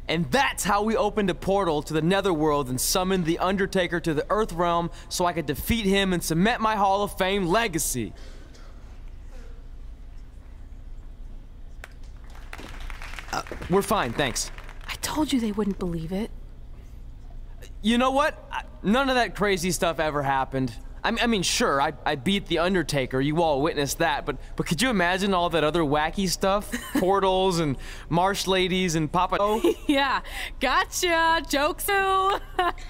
And that's how we opened a portal to the Netherworld and summoned the Undertaker to the Earth Realm so I could defeat him and cement my Hall of Fame legacy. We're fine, thanks. I told you they wouldn't believe it. You know what? None of that crazy stuff ever happened. I mean, sure, I beat the Undertaker. You all witnessed that, but could you imagine all that other wacky stuff? Portals and marsh ladies and Papa. Yeah, gotcha. Jokes.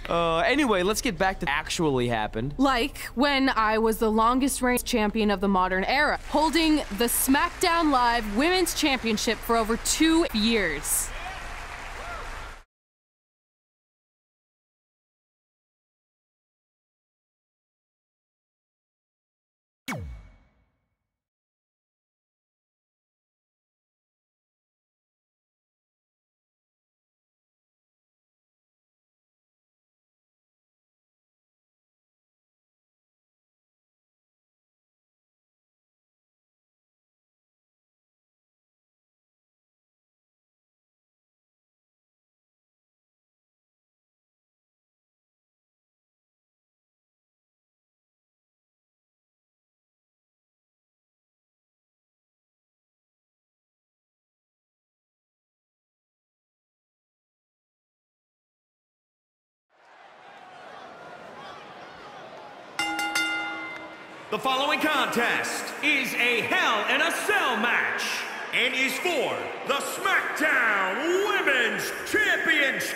Anyway, let's get back to what actually happened. Like when I was the longest reigning champion of the modern era, holding the SmackDown Live Women's Championship for over 2 years. The following contest is a Hell in a Cell match and is for the SmackDown Women's Championship.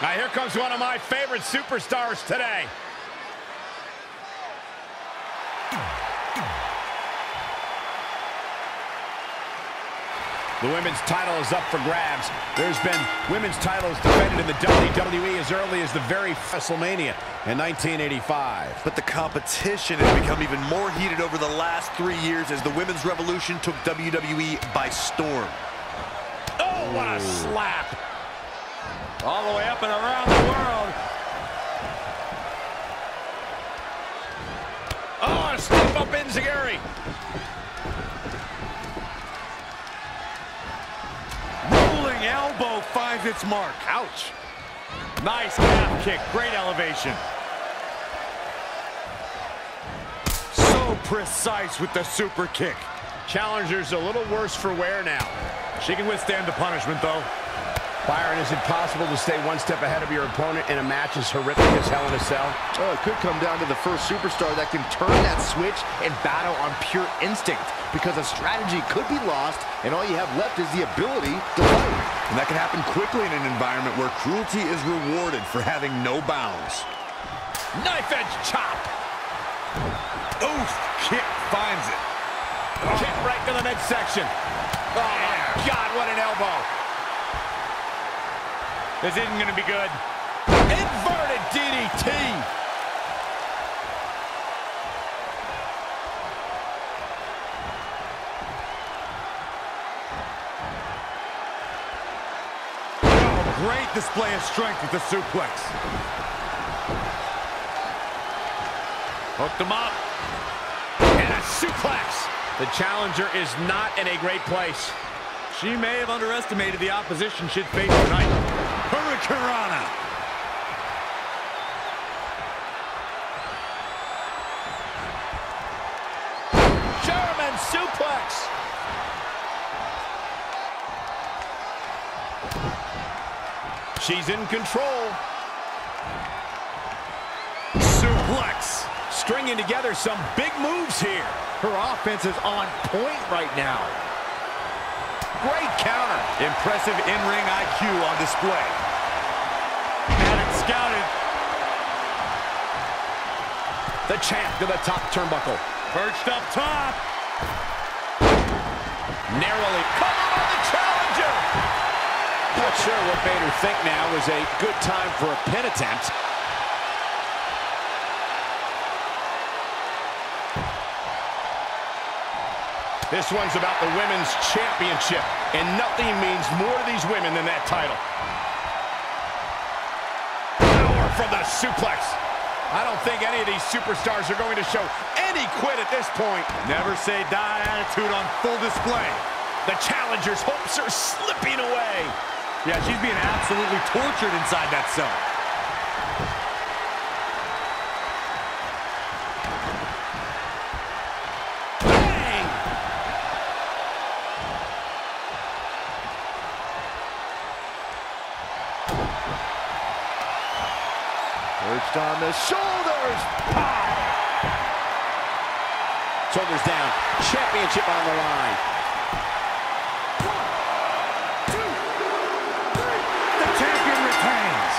Now here comes one of my favorite superstars today. The women's title is up for grabs. There's been women's titles defended in the WWE as early as the very WrestleMania in 1985. But the competition has become even more heated over the last 3 years as the women's revolution took WWE by storm. Oh, what a slap! All the way up and around the world. Oh, a step up enziguri. Elbow finds its mark. Ouch. Nice calf kick. Great elevation. So precise with the super kick. Challenger's a little worse for wear now. She can withstand the punishment, though. Byron, is it possible to stay one step ahead of your opponent in a match as horrific as Hell in a Cell? Oh, it could come down to the first superstar that can turn that switch and battle on pure instinct, because a strategy could be lost and all you have left is the ability to fight. And that can happen quickly in an environment where cruelty is rewarded for having no bounds. Knife edge chop. Oof, kick finds it. Kick right to the midsection. Oh, my God, what an elbow. This isn't going to be good. Inverted DDT. Oh, great display of strength with the suplex. Hooked him up. And a suplex. The challenger is not in a great place. She may have underestimated the opposition she'd face tonight. Hurricanrana. German suplex. She's in control. Suplex. Stringing together some big moves here. Her offense is on point right now. Great counter. Impressive in-ring IQ on display. Had it scouted. The champ to the top turnbuckle. Perched up top. Narrowly covered by the challenger. Not sure what made her think now was a good time for a pin attempt. This one's about the women's championship, and nothing means more to these women than that title. from the suplex. I don't think any of these superstars are going to show any quit at this point. Never say die attitude on full display. The challenger's hopes are slipping away. Yeah, she's being absolutely tortured inside that cell. Bang! Perched on the shoulders. Pow! Shoulders down. Championship on the line. Champion retains.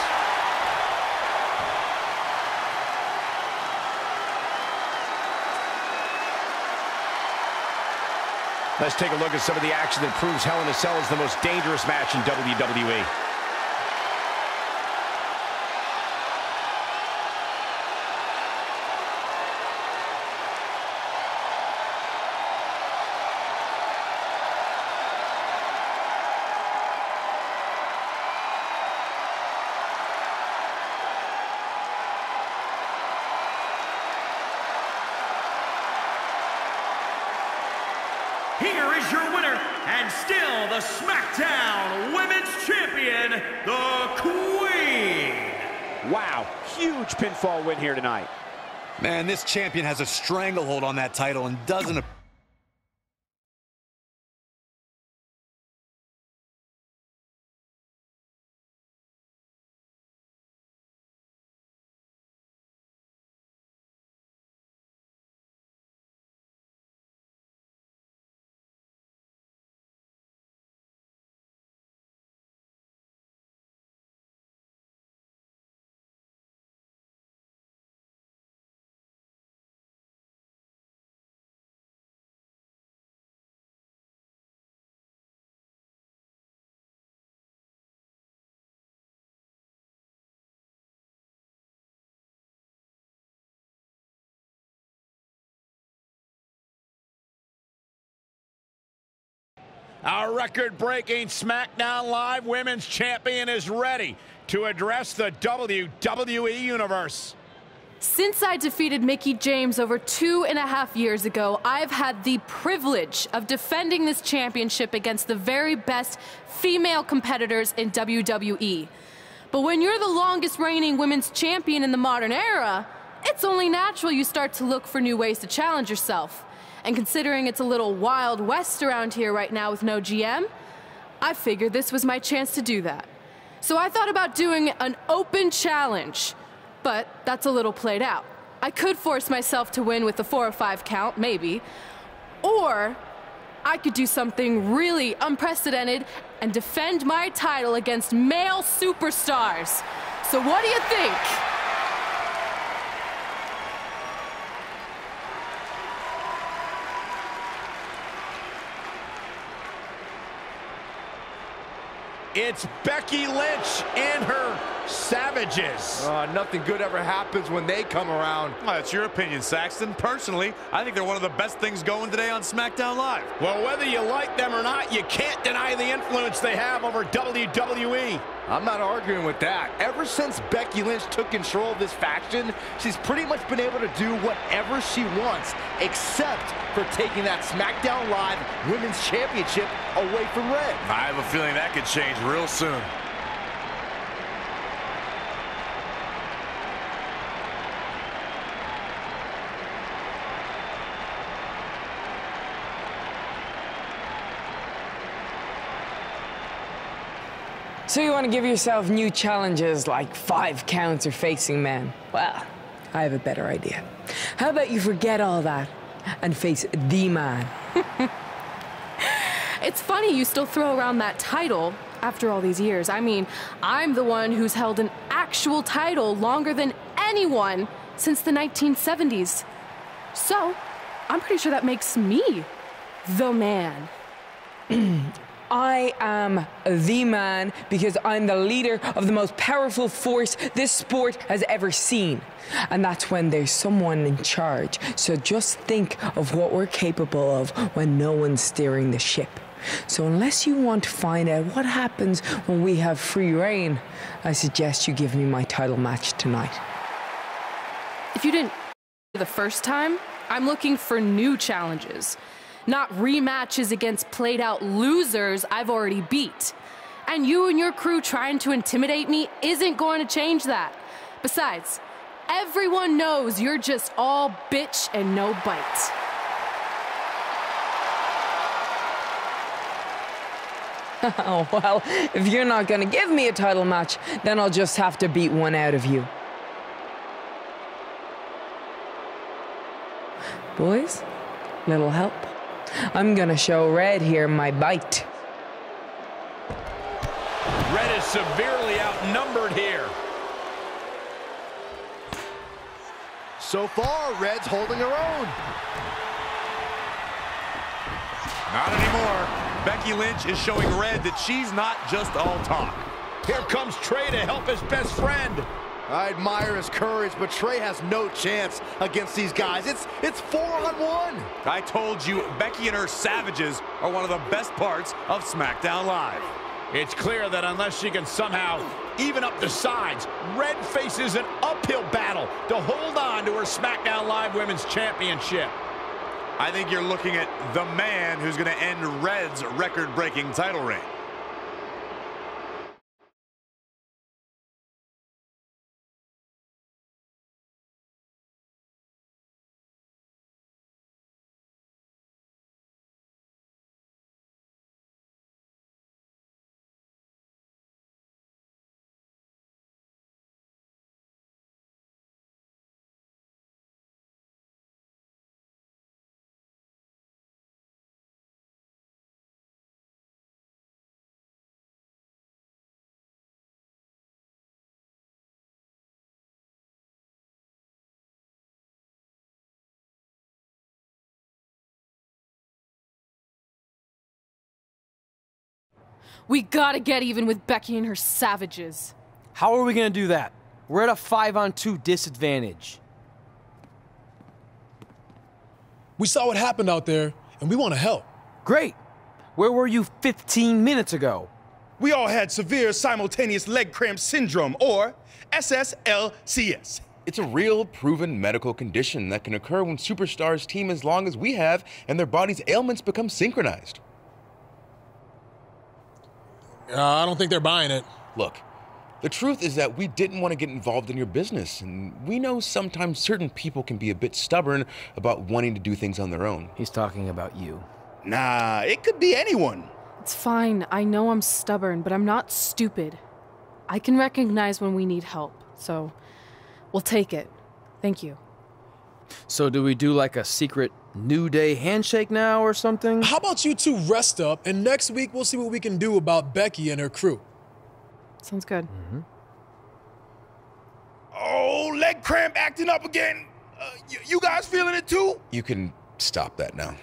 Let's take a look at some of the action that proves Hell in a Cell is the most dangerous match in WWE. Here is your winner, and still the SmackDown Women's Champion, the Queen. Wow, huge pinfall win here tonight. Man, this champion has a stranglehold on that title and doesn't... Our record-breaking SmackDown Live Women's Champion is ready to address the WWE Universe. Since I defeated Mickie James over 2.5 years ago, I've had the privilege of defending this championship against the very best female competitors in WWE. But when you're the longest reigning women's champion in the modern era, it's only natural you start to look for new ways to challenge yourself. And considering it's a little Wild West around here right now with no GM, I figured this was my chance to do that. So I thought about doing an open challenge, but that's a little played out. I could force myself to win with a 4 or 5 count, maybe, or I could do something really unprecedented and defend my title against male superstars. So what do you think? It's Becky Lynch and her Savages. Nothing good ever happens when they come around. Well, that's your opinion, Saxton. Personally, I think they're one of the best things going today on SmackDown Live. Well, whether you like them or not, you can't deny the influence they have over WWE. I'm not arguing with that. Ever since Becky Lynch took control of this faction, she's pretty much been able to do whatever she wants, except for taking that SmackDown Live Women's Championship away from Red. I have a feeling that could change real soon. So you want to give yourself new challenges like 5 counts or facing men? Well, I have a better idea. How about you forget all that and face the man? It's funny you still throw around that title after all these years. I mean, I'm the one who's held an actual title longer than anyone since the 1970s. So, I'm pretty sure that makes me the man. I am the man because I'm the leader of the most powerful force this sport has ever seen. And that's when there's someone in charge. So just think of what we're capable of when no one's steering the ship. So unless you want to find out what happens when we have free reign, I suggest you give me my title match tonight. If you didn't the first time, I'm looking for new challenges, not rematches against played-out losers I've already beat. And you and your crew trying to intimidate me isn't going to change that. Besides, everyone knows you're just all bitch and no bite. Oh, well, if you're not gonna give me a title match, then I'll just have to beat one out of you. Boys, little help? I'm gonna show Red here my bite. Red is severely outnumbered here. So far, Red's holding her own. Not anymore. Becky Lynch is showing Red that she's not just all talk. Here comes Trey to help his best friend. I admire his courage, but Trey has no chance against these guys. It's 4-on-1. I told you, Becky and her savages are one of the best parts of SmackDown Live. It's clear that unless she can somehow even up the sides, Red faces an uphill battle to hold on to her SmackDown Live Women's Championship. I think you're looking at the man who's going to end Red's record-breaking title reign. We gotta get even with Becky and her savages. How are we gonna do that? We're at a 5-on-2 disadvantage. We saw what happened out there, and we want to help. Great. Where were you 15 minutes ago? We all had severe simultaneous leg cramp syndrome, or SSLCS. It's a real, proven medical condition that can occur when superstars team as long as we have and their body's ailments become synchronized. I don't think they're buying it. Look, the truth is that we didn't want to get involved in your business, and we know sometimes certain people can be a bit stubborn about wanting to do things on their own. He's talking about you. Nah, it could be anyone. It's fine. I know I'm stubborn, but I'm not stupid. I can recognize when we need help, so we'll take it. Thank you. So do we do like a secret New Day handshake now or something? How about you two rest up, and next week we'll see what we can do about Becky and her crew. Sounds good. Mm-hmm. Oh, leg cramp acting up again. You guys feeling it too? You can stop that now.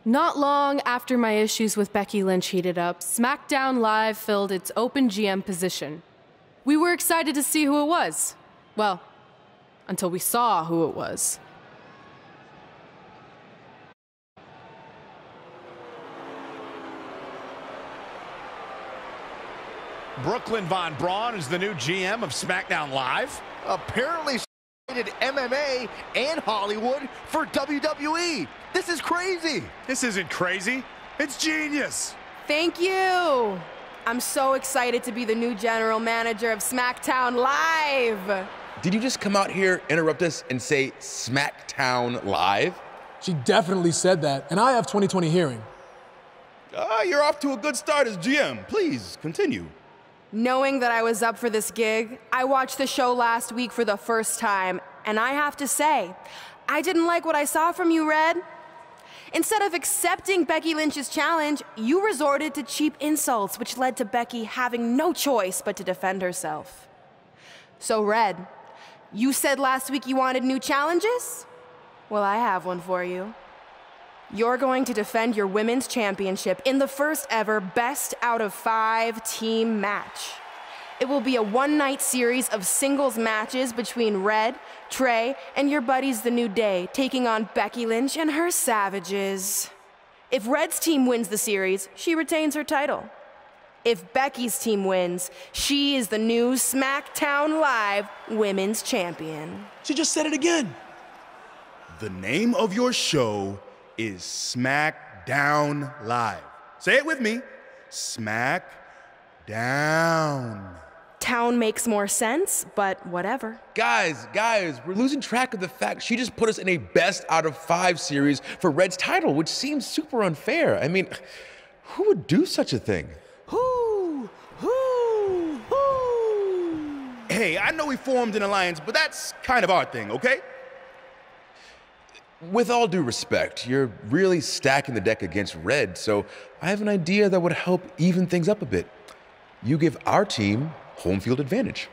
Not long after my issues with Becky Lynch heated up, SmackDown Live filled its open GM position. We were excited to see who it was. Well, until we saw who it was. Brooklyn Von Braun is the new GM of SmackDown Live. Apparently, she traded MMA and Hollywood for WWE. This is crazy. This isn't crazy. It's genius. Thank you. I'm so excited to be the new general manager of SmackDown Live. Did you just come out here, interrupt us, and say SmackDown Live? She definitely said that, and I have 20/20 hearing. You're off to a good start as GM. Please, continue. Knowing that I was up for this gig, I watched the show last week for the first time, and I have to say, I didn't like what I saw from you, Red. Instead of accepting Becky Lynch's challenge, you resorted to cheap insults, which led to Becky having no choice but to defend herself. So, Red, you said last week you wanted new challenges? Well, I have one for you. You're going to defend your women's championship in the first ever best out of 5 team match. It will be a one-night series of singles matches between Red, Trey, and your buddies The New Day, taking on Becky Lynch and her Savages. If Red's team wins the series, she retains her title. If Becky's team wins, she is the new SmackDown Live Women's Champion. She just said it again. The name of your show is SmackDown Live. Say it with me. SmackDown. Town makes more sense, but whatever. Guys, we're losing track of the fact she just put us in a best out of 5 series for Red's title, which seems super unfair. I mean, who would do such a thing? Hey, I know we formed an alliance, but that's kind of our thing, okay? With all due respect, you're really stacking the deck against Red, so I have an idea that would help even things up a bit. You give our team home field advantage.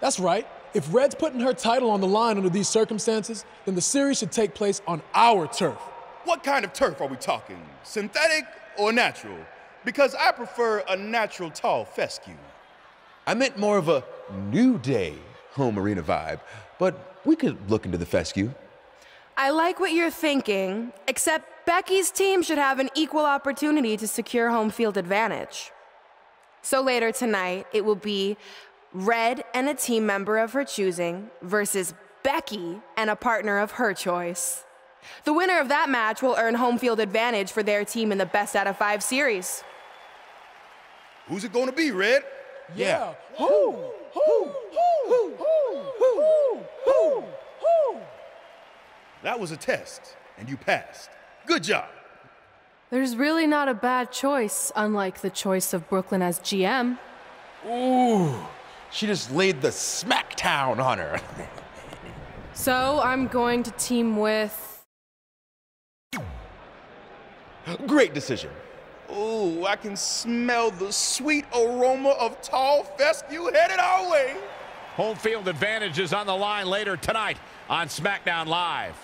That's right. If Red's putting her title on the line under these circumstances, then the series should take place on our turf. What kind of turf are we talking? Synthetic or natural? Because I prefer a natural tall fescue. I meant more of a New Day home arena vibe, but we could look into the fescue. I like what you're thinking, except Becky's team should have an equal opportunity to secure home field advantage. So later tonight, it will be Red and a team member of her choosing versus Becky and a partner of her choice. The winner of that match will earn home field advantage for their team in the best out of 5 series. Who's it gonna be, Red? Yeah. That was a test, and you passed. Good job. There's really not a bad choice, unlike the choice of Brooklyn as GM. Ooh, she just laid the smackdown on her. So I'm going to team with... Great decision. Ooh, I can smell the sweet aroma of tall fescue headed our way. Home field advantage is on the line later tonight on SmackDown Live.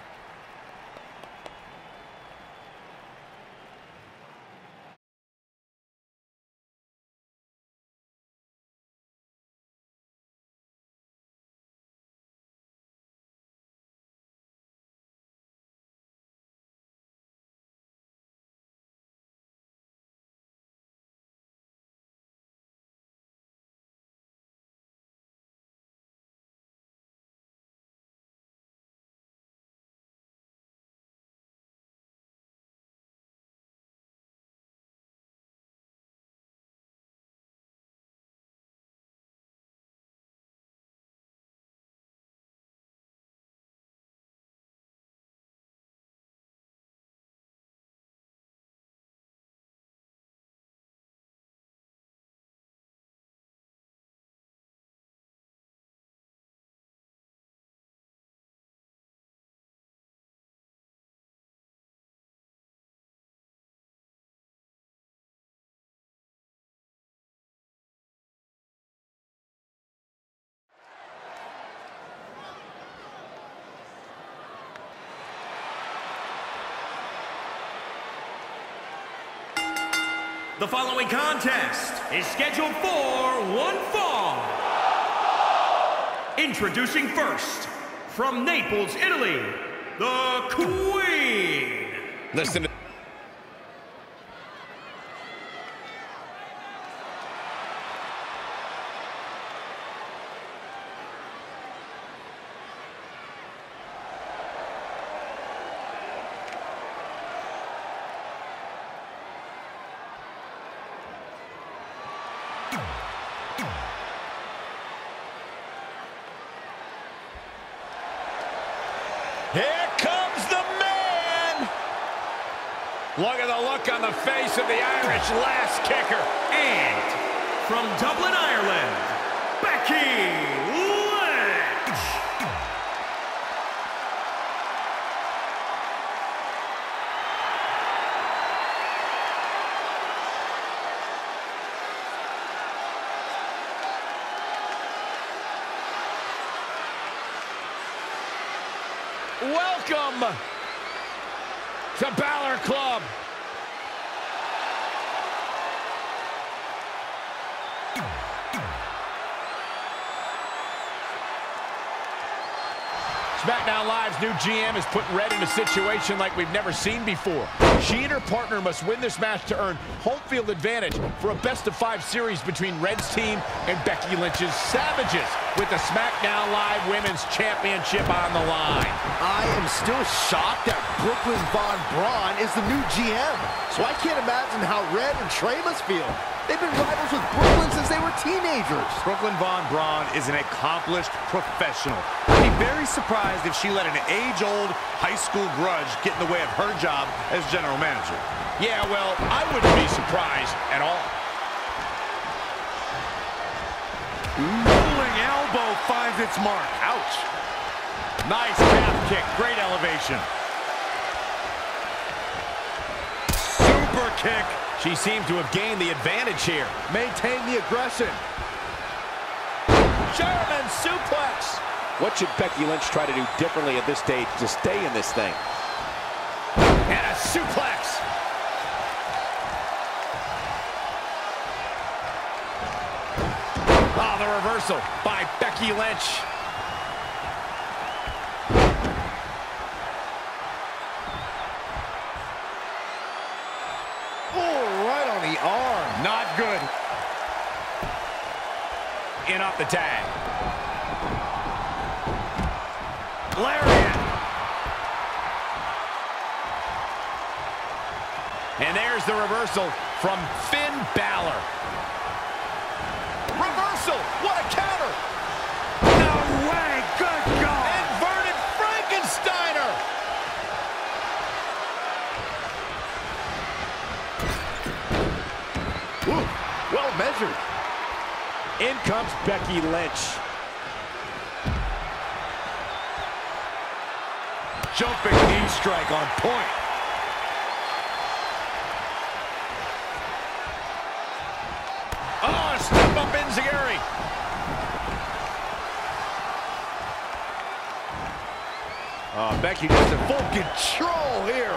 The following contest is scheduled for one fall. Introducing first, from Naples, Italy, the Queen. Listen to Look at the look on the face of the Irish last kicker. And from Dublin, Ireland, Becky Lynch. Welcome to Balor Club. SmackDown Live's new GM is putting Red in a situation like we've never seen before. She and her partner must win this match to earn home field advantage for a best-of-5 series between Red's team and Becky Lynch's Savages, with the SmackDown Live Women's Championship on the line. I am still shocked that Brooklyn Von Braun is the new GM, so I can't imagine how Red and Trey must feel. They've been rivals with Brooklyn since they were teenagers. Brooklyn Von Braun is an accomplished professional. I'd be very surprised if she let an age-old high school grudge get in the way of her job as general manager. Yeah, well, I wouldn't be surprised at all. Rolling elbow finds its mark. Ouch. Nice calf kick, great elevation. Super kick. She seems to have gained the advantage here. Maintain the aggression. German suplex. What should Becky Lynch try to do differently at this stage to stay in this thing? And a suplex. Oh, the reversal by Becky Lynch. Oh, right on the arm. Not good. In off the tag. Lariat. And there's the reversal from Finn Balor. Reversal. What a counter. No way. Good God. Inverted Frankensteiner. Ooh, well measured. In comes Becky Lynch. Jumping knee strike on point. Oh, step up Enziguri. Oh, Becky just in full control here.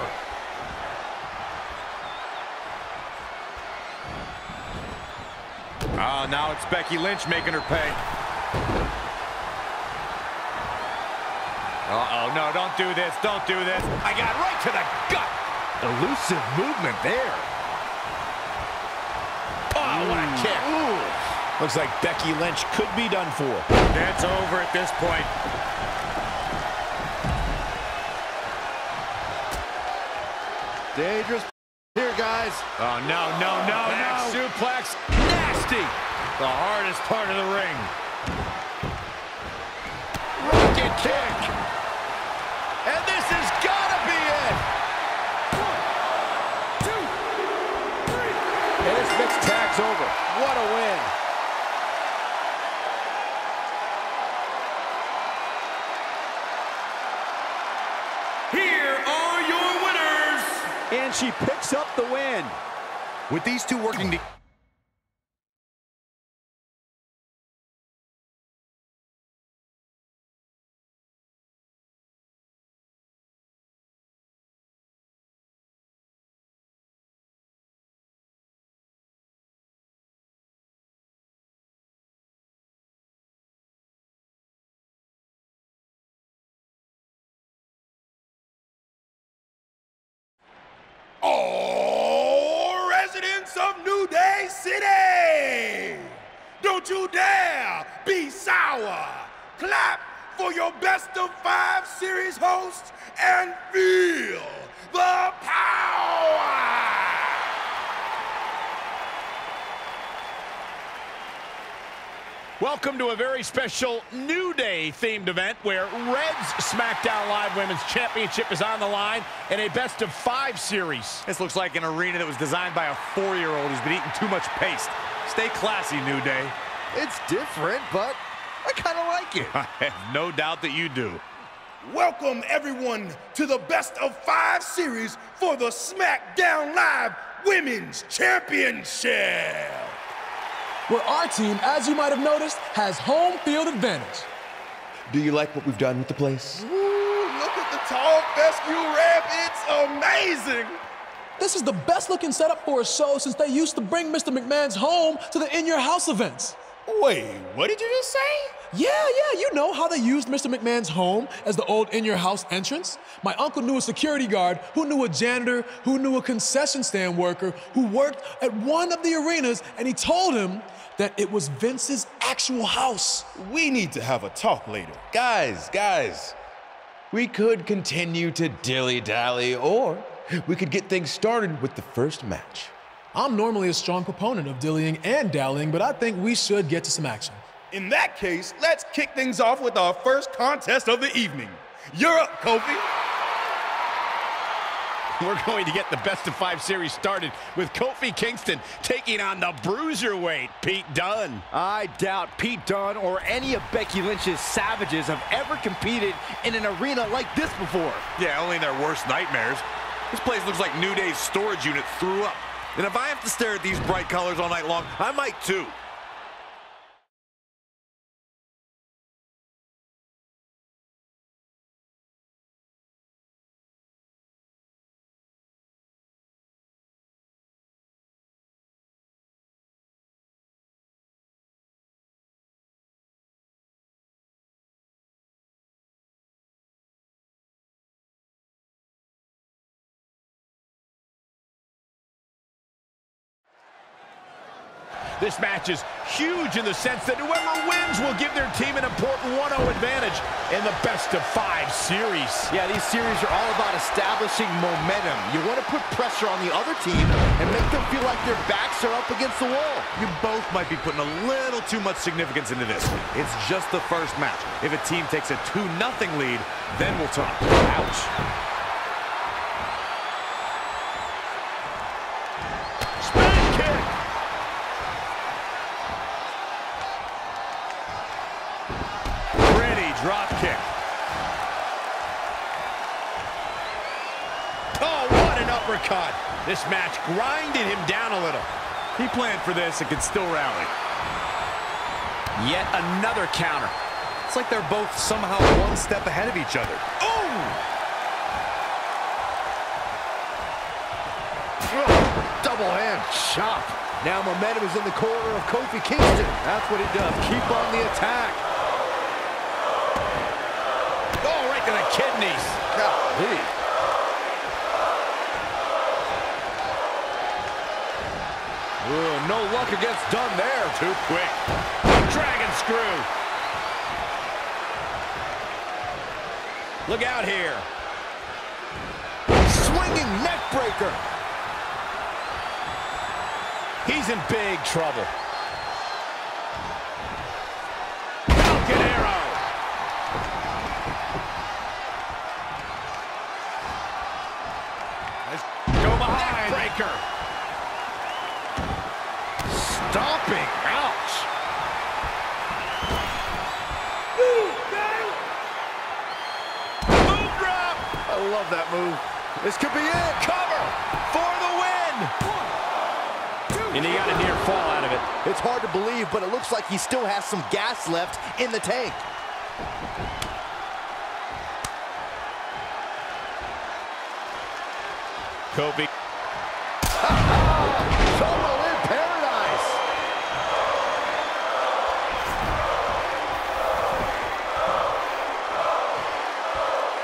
Oh, now it's Becky Lynch making her pay. Uh-oh, no, don't do this, don't do this. I got right to the gut. Elusive movement there. Oh, what a kick. Ooh. Looks like Becky Lynch could be done for. That's over at this point. Dangerous here, guys. Oh, no, no, no, Back no. suplex. Nasty. The hardest part of the ring. Rocket kick. And this has got to be it. 1, 2, 3. And this mixed tag's over. What a win. Here are your winners. And she picks up the win. With these two working together. Oh, residents of New Day City! Don't you dare be sour! Clap for your best-of-5 series host and feel the power! Welcome to a very special New Day themed event where Red's SmackDown Live Women's Championship is on the line in a best-of-5 series. This looks like an arena that was designed by a 4-year-old who's been eating too much paste. Stay classy, New Day. It's different, but I kind of like it. I have no doubt that you do. Welcome, everyone, to the best-of-5 series for the SmackDown Live Women's Championship. Where our team, as you might have noticed, has home field advantage. Do you like what we've done with the place? Ooh, look at the tall fescue ramp. It's amazing. This is the best looking setup for a show since they used to bring Mr. McMahon's home to the In Your House events. Wait, what did you just say? Yeah, you know how they used Mr. McMahon's home as the old In Your House entrance? My uncle knew a security guard, who knew a janitor, who knew a concession stand worker, who worked at one of the arenas, and he told him that it was Vince's actual house. We need to have a talk later. Guys, we could continue to dilly-dally, or we could get things started with the first match. I'm normally a strong proponent of dillying and dallying, but I think we should get to some action. In that case, let's kick things off with our first contest of the evening. You're up, Kofi. We're going to get the best-of-5 series started with Kofi Kingston taking on the bruiserweight Pete Dunne. I doubt Pete Dunne or any of Becky Lynch's savages have ever competed in an arena like this before. Yeah, only in their worst nightmares. This place looks like New Day's storage unit threw up. And if I have to stare at these bright colors all night long, I might too. This match is huge in the sense that whoever wins will give their team an important 1-0 advantage in the best-of-5 series. Yeah, these series are all about establishing momentum. You want to put pressure on the other team and make them feel like their backs are up against the wall. You both might be putting a little too much significance into this. It's just the first match. If a team takes a 2-0 lead, then we'll talk. Ouch. Drop kick. Oh, what an uppercut. This match grinded him down a little. He planned for this and could still rally. Yet another counter. It's like they're both somehow one step ahead of each other. Oh! Double hand chop. Now momentum is in the corner of Kofi Kingston. That's what he does. Keep on the attack. To the kidneys. Golly. Ooh, no luck against Dunne there. Too quick. Dragon screw. Look out here. Swinging neck breaker. He's in big trouble. Falcon arrow. Neckbreaker. Stomping. Ouch. Boom drop. I love that move. This could be it. Cover for the win. And he got a near fall out of it. It's hard to believe, but it looks like he still has some gas left in the tank. Kofi. Total in paradise.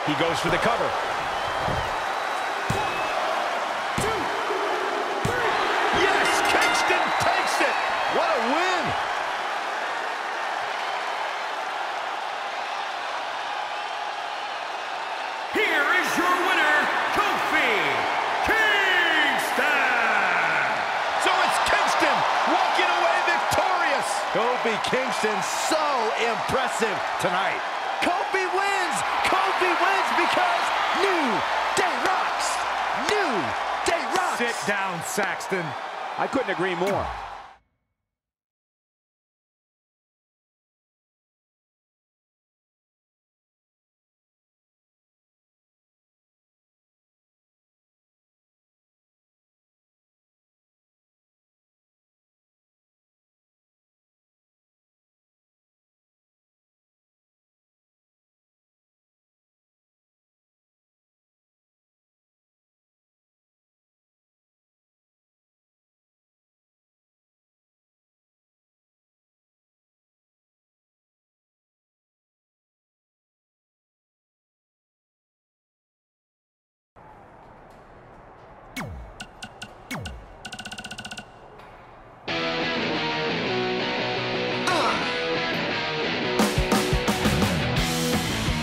He goes for the cover. 1, 2, 3. Yes, Kingston takes it. What a win. Here is your winner, Kofi Kingston! So it's Kingston walking away victorious. Kofi Kingston so impressive tonight. Kofi wins! Kofi wins because New Day rocks! New Day rocks! Sit down, Saxton. I couldn't agree more.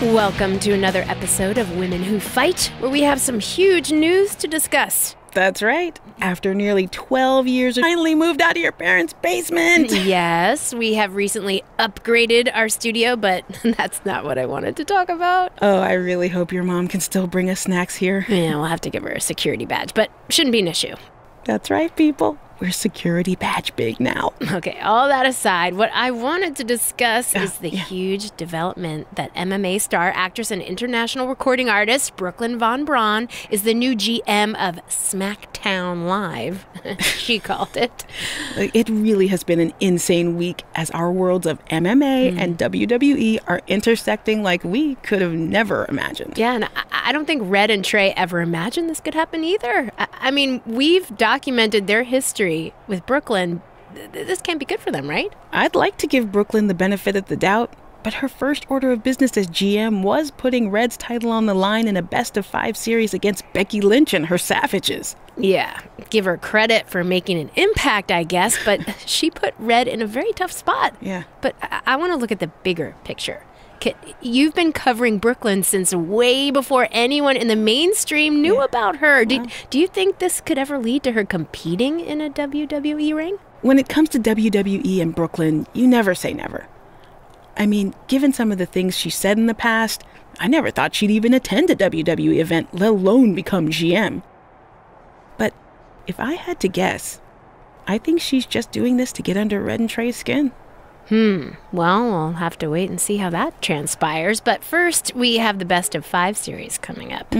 Welcome to another episode of Women Who Fight, where we have some huge news to discuss. That's right. After nearly 12 years, I finally moved out of your parents' basement. Yes, we have recently upgraded our studio, but that's not what I wanted to talk about. Oh, I really hope your mom can still bring us snacks here. Yeah, we'll have to give her a security badge, but shouldn't be an issue. That's right, people. We're security badge big now. Okay, all that aside, what I wanted to discuss is the huge development that MMA star, actress, and international recording artist Brooklyn Von Braun is the new GM of SmackDown Live, she called it. It really has been an insane week as our worlds of MMA and WWE are intersecting like we could have never imagined. Yeah, and I don't think Red and Trey ever imagined this could happen either. I mean, we've documented their history with Brooklyn. This can't be good for them, right? I'd like to give Brooklyn the benefit of the doubt, but her first order of business as GM was putting Red's title on the line in a best-of-5 series against Becky Lynch and her Savages. Yeah, give her credit for making an impact, I guess, but she put Red in a very tough spot. Yeah. But I want to look at the bigger picture. You've been covering Brooklyn since way before anyone in the mainstream knew about her. Do you think this could ever lead to her competing in a WWE ring? When it comes to WWE and Brooklyn, you never say never. I mean, given some of the things she said in the past, I never thought she'd even attend a WWE event, let alone become GM. But if I had to guess, I think she's just doing this to get under Red and Trey's skin. Well, we'll have to wait and see how that transpires. But first, we have the best-of-5 series coming up.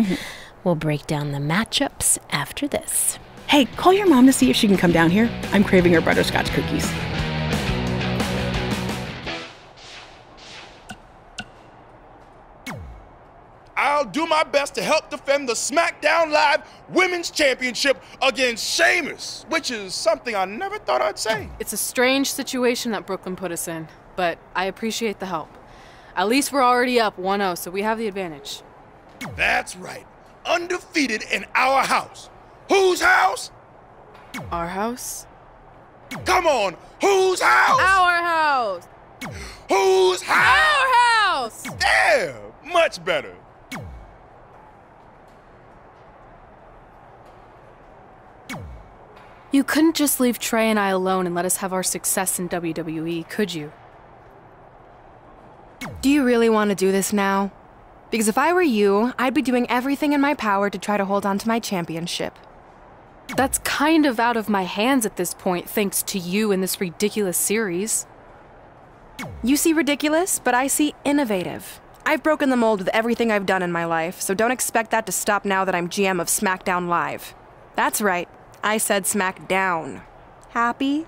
We'll break down the matchups after this. Hey, call your mom to see if she can come down here. I'm craving her butterscotch cookies. I'll do my best to help defend the SmackDown Live Women's Championship against Sheamus, which is something I never thought I'd say. It's a strange situation that Brooklyn put us in, but I appreciate the help. At least we're already up 1-0, so we have the advantage. That's right. Undefeated in our house. Whose house? Our house? Come on, whose house? Our house! Whose house? Our house! There, much better. You couldn't just leave Trey and I alone and let us have our success in WWE, could you? Do you really want to do this now? Because if I were you, I'd be doing everything in my power to try to hold on to my championship. That's kind of out of my hands at this point, thanks to you in this ridiculous series. You see ridiculous, but I see innovative. I've broken the mold with everything I've done in my life, so don't expect that to stop now that I'm GM of SmackDown Live. That's right. I said SmackDown. Happy?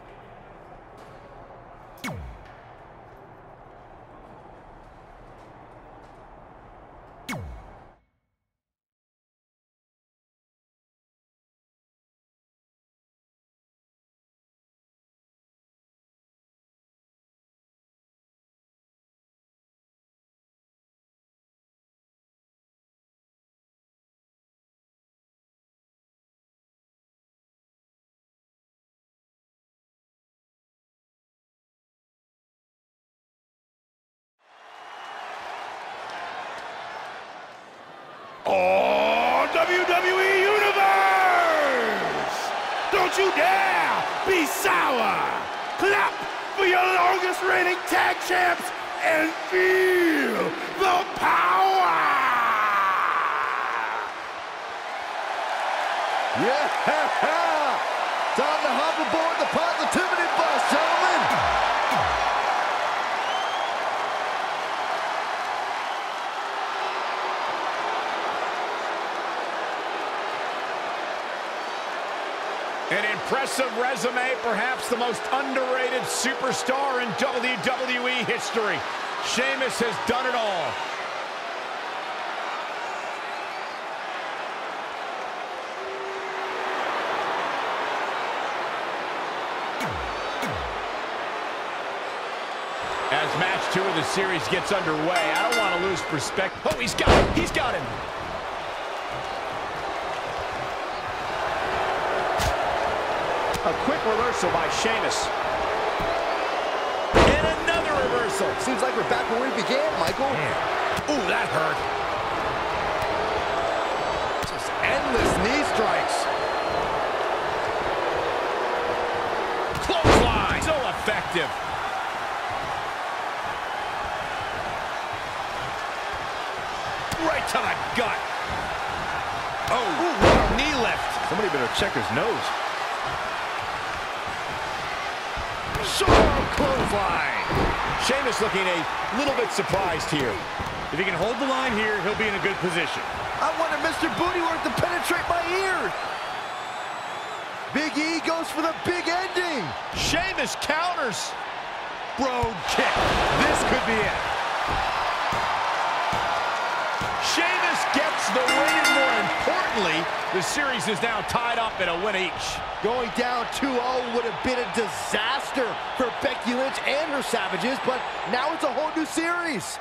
Oh, WWE Universe! Don't you dare be sour! Clap for your longest longest reigning tag champs and feel the power! Yeah! Time to hop aboard the positivity bus, gentlemen! An impressive resume, perhaps the most underrated superstar in WWE history. Sheamus has done it all. As match 2 of the series gets underway, I don't want to lose perspective. Oh, he's got him. He's got him. A quick reversal by Sheamus. And another reversal. Seems like we're back where we began, Michael. Man. Ooh, that hurt. Just endless knee strikes. Clothesline. So effective. Right to the gut. Oh, ooh, what a knee lift. Somebody better check his nose. Sharp clothesline. Sheamus looking a little bit surprised here. If he can hold the line here, he'll be in a good position. I wanted Mr. Bootyworth to penetrate my ear. Big E goes for the big ending. Sheamus counters. Brogue kick. This could be it. Sheamus gets the win, and more importantly, the series is now tied up at a win each. Going down 2-0 would have been a disaster for Becky Lynch and her Savages, but now it's a whole new series.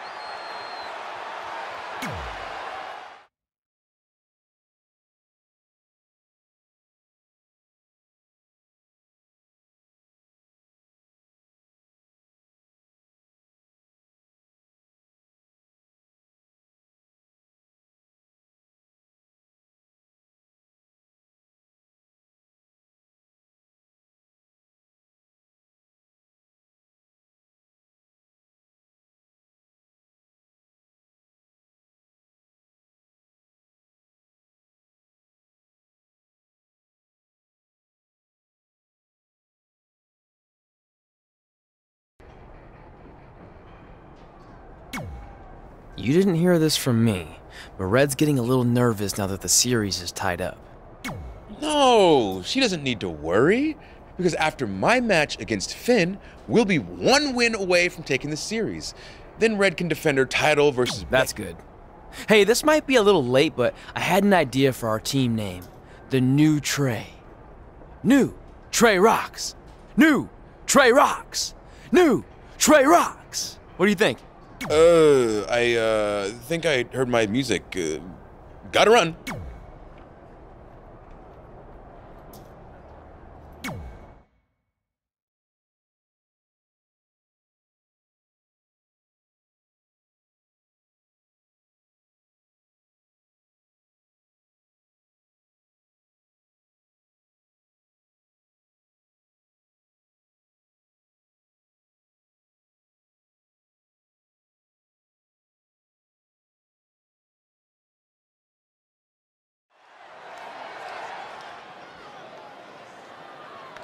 You didn't hear this from me, but Red's getting a little nervous now that the series is tied up. No, she doesn't need to worry, because after my match against Finn, we'll be 1 win away from taking the series. Then Red can defend her title versus... That's good. Hey, this might be a little late, but I had an idea for our team name. The New Trey. New Trey Rocks. New Trey Rocks. New Trey Rocks. What do you think? I think I heard my music. Gotta run.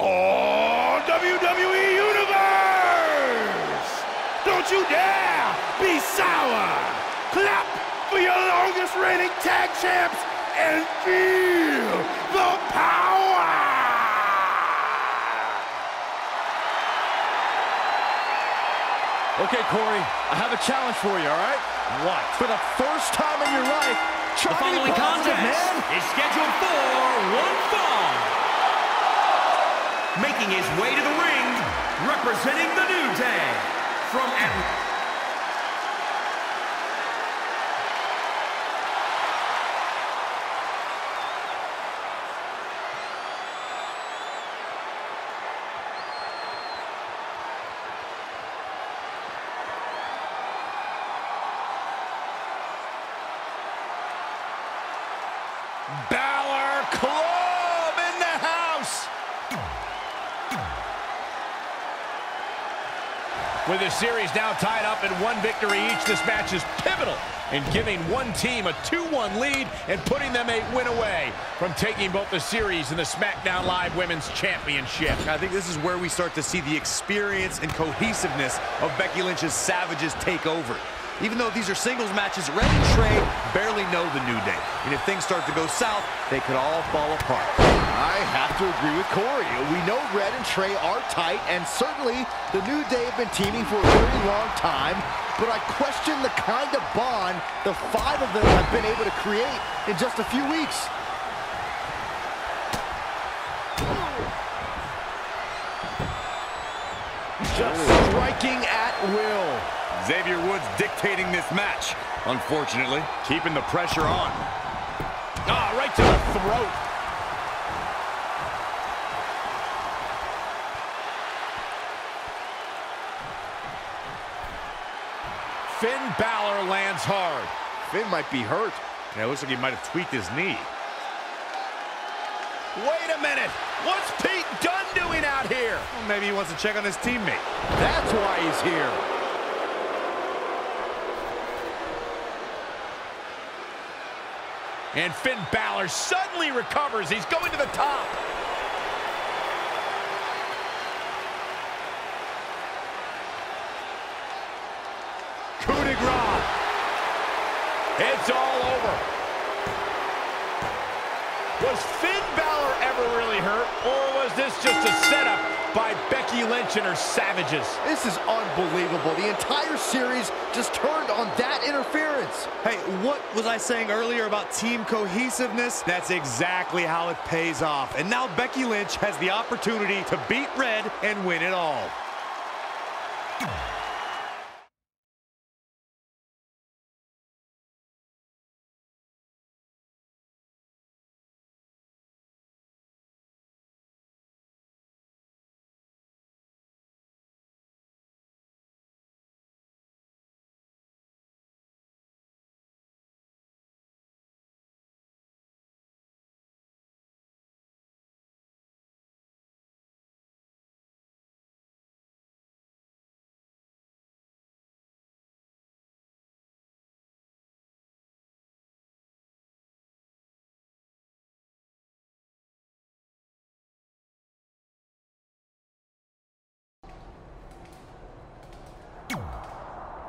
Oh, WWE Universe! Don't you dare be sour! Clap for your longest reigning tag champs and feel the power! Okay, Corey, I have a challenge for you, all right? What? For the first time in your life, try The to be following positive, contest man. is scheduled for one fall. Making his way to the ring, representing the New Day, from Atlanta. Balor Club in the house. With the series now tied up in one victory each, this match is pivotal in giving one team a 2-1 lead and putting them a win away from taking both the series and the SmackDown Live Women's Championship. I think this is where we start to see the experience and cohesiveness of Becky Lynch's Savages take over. Even though these are singles matches, Red and Trey barely know the New Day. And if things start to go south, they could all fall apart. I have to agree with Corey. We know Red and Trey are tight, and certainly the New Day have been teaming for a very long time, but I question the kind of bond the 5 of them have been able to create in just a few weeks. Just striking at will. Xavier Woods dictating this match, unfortunately, keeping the pressure on. Ah, right to the throat. Finn Balor lands hard. Finn might be hurt. Yeah, it looks like he might have tweaked his knee. Wait a minute. What's Pete Dunne doing out here? Well, maybe he wants to check on his teammate. That's why he's here. And Finn Balor suddenly recovers. He's going to the top. Coup de grace. It's all over. Was Finn Balor ever really hurt, or was this just a setup by Becky Lynch and her Savages? This is unbelievable. The entire series just turned on that interference. Hey, what was I saying earlier about team cohesiveness? That's exactly how it pays off. And now Becky Lynch has the opportunity to beat Red and win it all.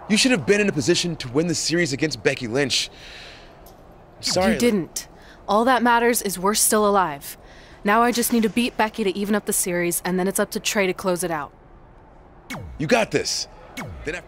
You should have been in a position to win the series against Becky Lynch. Sorry. You didn't. All that matters is we're still alive. Now I just need to beat Becky to even up the series, and then it's up to Trey to close it out. You got this. Then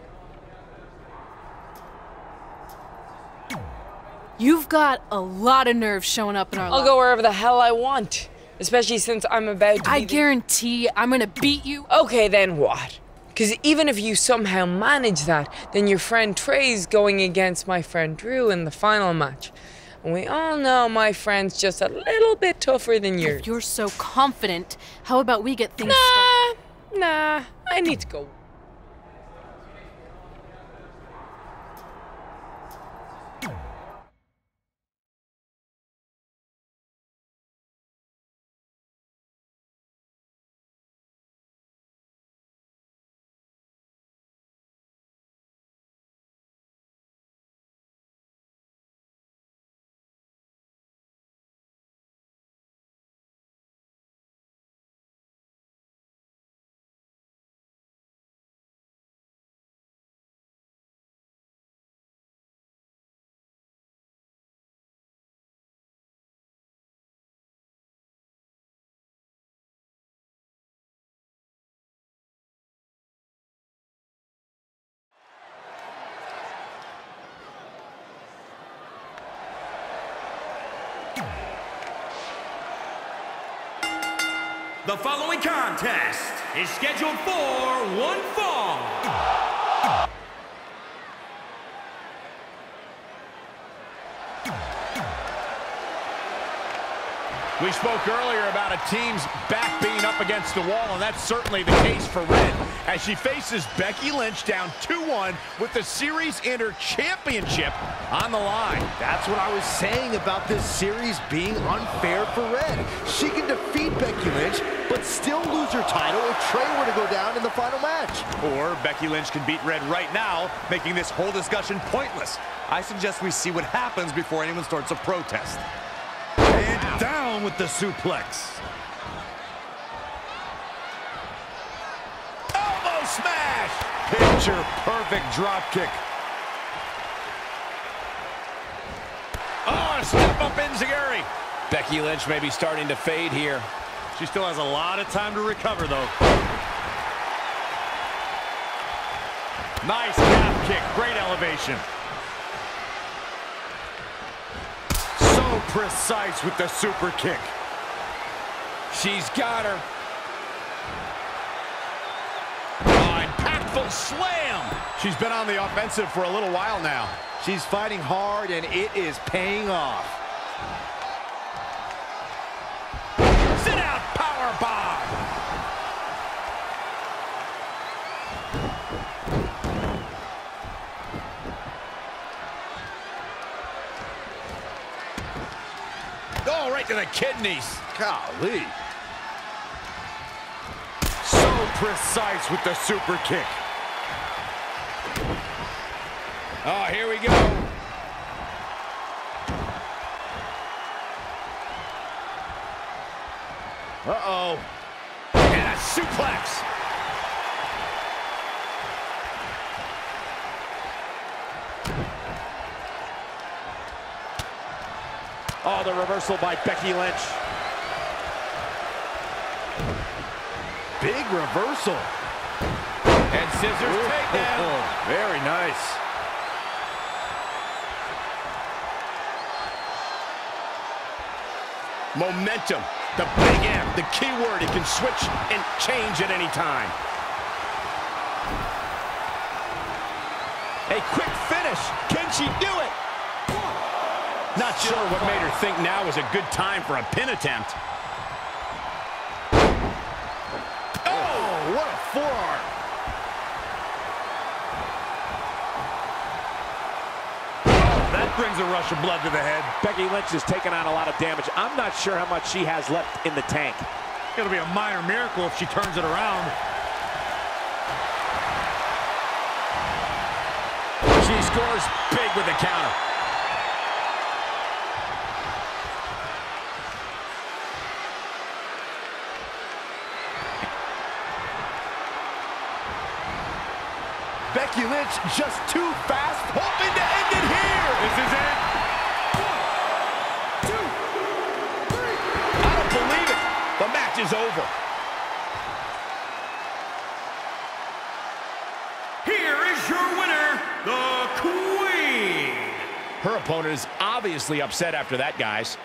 You've got a lot of nerve showing up in our lives. I'll go wherever the hell I want, especially since I'm about to I guarantee I'm gonna beat you. Okay, then what? Because even if you somehow manage that, then your friend Trey's going against my friend Drew in the final match. And we all know my friend's just a little bit tougher than yours. If you're so confident, how about we get things Nah, I need to go. The following contest is scheduled for one fall. We spoke earlier about a team's back being up against the wall, and that's certainly the case for Red, as she faces Becky Lynch down 2-1 with the Series Inter Championship on the line. That's what I was saying about this series being unfair for Red. She can defeat Becky Lynch, but still lose her title if Trey were to go down in the final match. Or Becky Lynch can beat Red right now, making this whole discussion pointless. I suggest we see what happens before anyone starts a protest. And down with the suplex. Elbow smash! Picture perfect drop kick. Oh, a step up enziguri. Becky Lynch may be starting to fade here. She still has a lot of time to recover, though. Nice calf kick, great elevation. So precise with the super kick. She's got her. Oh, impactful slam. She's been on the offensive for a little while now. She's fighting hard, and it is paying off. Sit out power bomb. Oh, right to the kidneys. Golly. So precise with the super kick. Oh, here we go. Uh-oh. And a suplex. Oh, the reversal by Becky Lynch. Big reversal. And scissors takedown. Very nice. Momentum, the big M, the key word. It can switch and change at any time. A quick finish. Can she do it? Not sure what made her think now was a good time for a pin attempt. Oh, what a forearm. That brings a rush of blood to the head. Becky Lynch has taken on a lot of damage. I'm not sure how much she has left in the tank. It'll be a minor miracle if she turns it around. She scores big with the counter. Becky Lynch just too fast, hoping to end it here. This is it. 1, 2, 3. I don't believe it. The match is over. Here is your winner, the Queen. Her opponent is obviously upset after that, guys.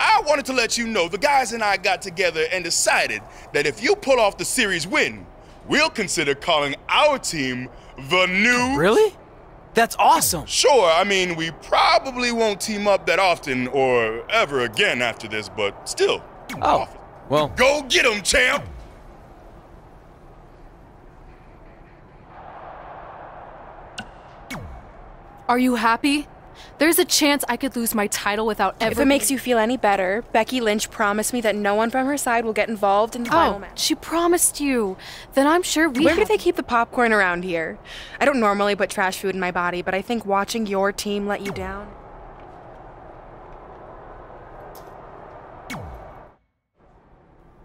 I wanted to let you know the guys and I got together and decided that if you pull off the series win, we'll consider calling our team the new... Really? That's awesome. Sure, I mean, we probably won't team up that often or ever again after this, but still. Oh, well. Go get 'em, champ! Are you happy? There's a chance I could lose my title without ever... If it makes you feel any better, Becky Lynch promised me that no one from her side will get involved in the final match. She promised you. Then I'm sure Where do they keep the popcorn around here? I don't normally put trash food in my body, but I think watching your team let you down...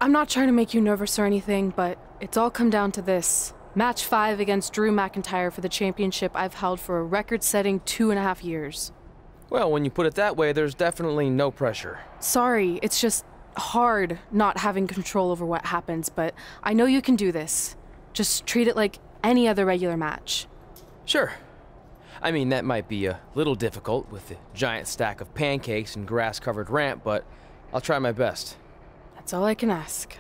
I'm not trying to make you nervous or anything, but it's all come down to this. Match 5 against Drew McIntyre for the championship I've held for a record-setting 2.5 years. Well, when you put it that way, there's definitely no pressure. Sorry, it's just hard not having control over what happens, but I know you can do this. Just treat it like any other regular match. Sure. I mean, that might be a little difficult with the giant stack of pancakes and grass-covered ramp, but I'll try my best. That's all I can ask.